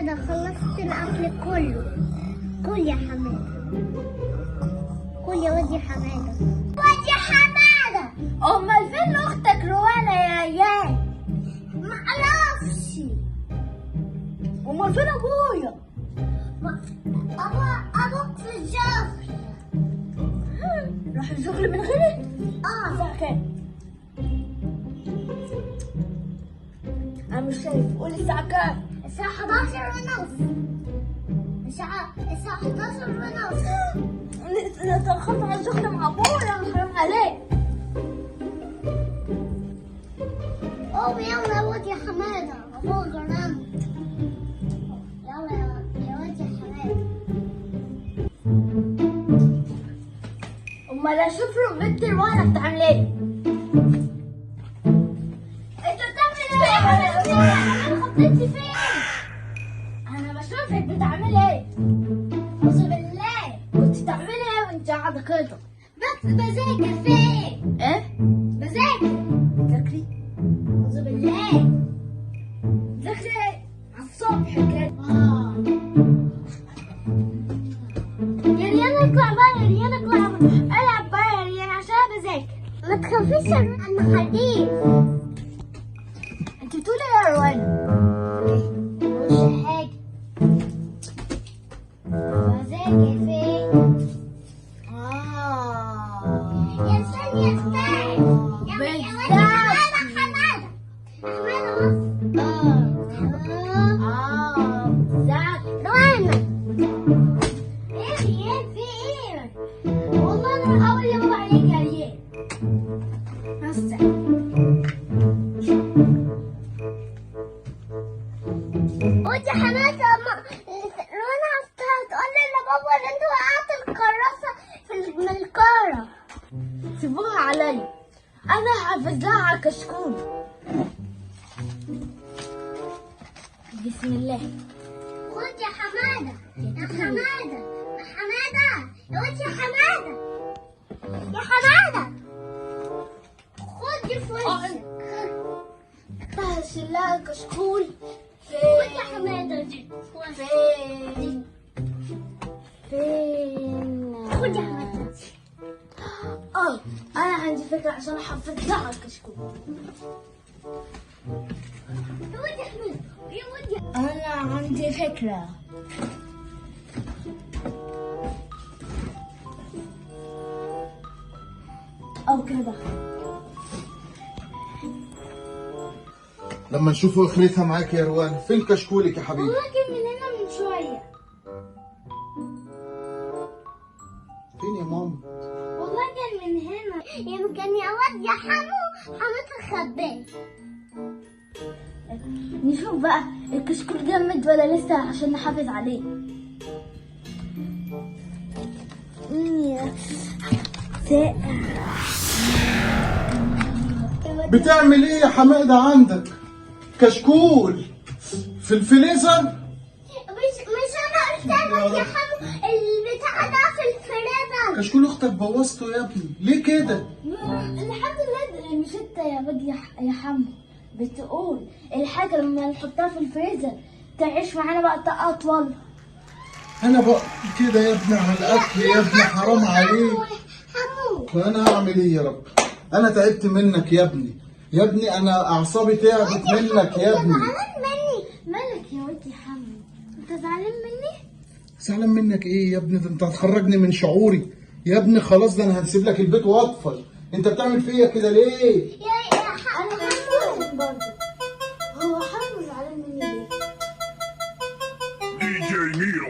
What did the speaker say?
حمادة خلصت الأكل كله. كل يا حمادة، كل يا واد يا حمادة. واد يا حمادة، أمال فين أختك روانة يا ريان؟ معرفش. أمال فين أبويا؟ أبوك في الشغل. راح الشغل من غيري؟ الساعة كام؟ أنا مش شايف، قولي الساعة كام؟ الساعة 11:30. الساعة 11:30. أنا اتأخرت على الشغل مع أبويا، حرام عليك. قوم يلا يا واد يا حمادة، أبوك نام. يلا يا واد يا حمادة. أمال أشوف بنت الولد بتعمل إيه؟ أنت بتعمل إيه يا حمادة؟ أنا خطيتي فين؟ أنا بشوفك بتعمل إيه؟ أعوذ بالله، كنت بتعملي إيه وأنت قاعدة كده؟ بذاكر فين؟ إيه؟ بذاكر. بتذاكري؟ أعوذ بالله. بتذاكري على الصبح كده. يا ريان اطلع بقى، يا ريان اطلع بقى. العب بقى يا ريان عشان أنا بذاكر. ما تخافيش أنا حريف. أنت بتقولي إيه يا روان؟ مش حاجة. بذاكر فين؟ يا استني يا استني. يا حمادة حمادة. روانة. ايه ريان في ايه؟ والله انا بحاول يا بابا عليك يا ريان. بس قلت يا حماتة رونا هتقول لي لبابا ان انت وقعت الكراسة من الكارة. سيبوها عليا، انا هحفظ لها على الكشكول. بسم الله. خد يا حمادة، يا حمادة، يا حمادة، يا واد يا حمادة، يا حمادة، خد في وشك. هشيل لها الكشكول. خد يا حمادة دي. فين؟ فين؟ خد يا حمادة. أنا عندي فكرة عشان أحفظ لها الكشكول. يا واد يا حمادة، يا واد يا. أنا عندي فكرة. أو كده. لما نشوفوا اخرتها معاك يا روان. فين كشكولك يا حبيبي؟ والله كان من هنا من شوية. فين يا ماما؟ والله كان من هنا. يمكن يا واد يا حماتها خباه. نشوف بقى الكشكول جمد ولا لسه عشان نحافظ عليه. بتعمل ايه يا حماده عندك؟ كشكول في الفريزر؟ مش انا قلت لك يا حمو البتاع ده في الفريزر. كشكول اختك بوظته يا ابني، ليه كده؟ الحمد لله. مش انت يا واد يا حمو بتقول الحاجة لما نحطها في الفريزر تعيش معانا وقت أطول؟ انا بقى كده يا ابني على الاكل يا ابني، حرام عليك. حمو وانا اعمل ايه يا رب؟ انا تعبت منك يا ابني، يا ابني انا اعصابي تعبت منك يا ابني. زعلان مني؟ مالك يا واد يا حمو؟ انت زعلان مني؟ زعلان منك ايه يا ابني؟ ده انت هتخرجني من شعوري يا ابني. خلاص ده انا هنسيب لك البيت واطفل. انت بتعمل فيا كده ليه؟ يا حمو انا زعلان برضه. هو حمو زعلان مني ليه؟ DJ Nero.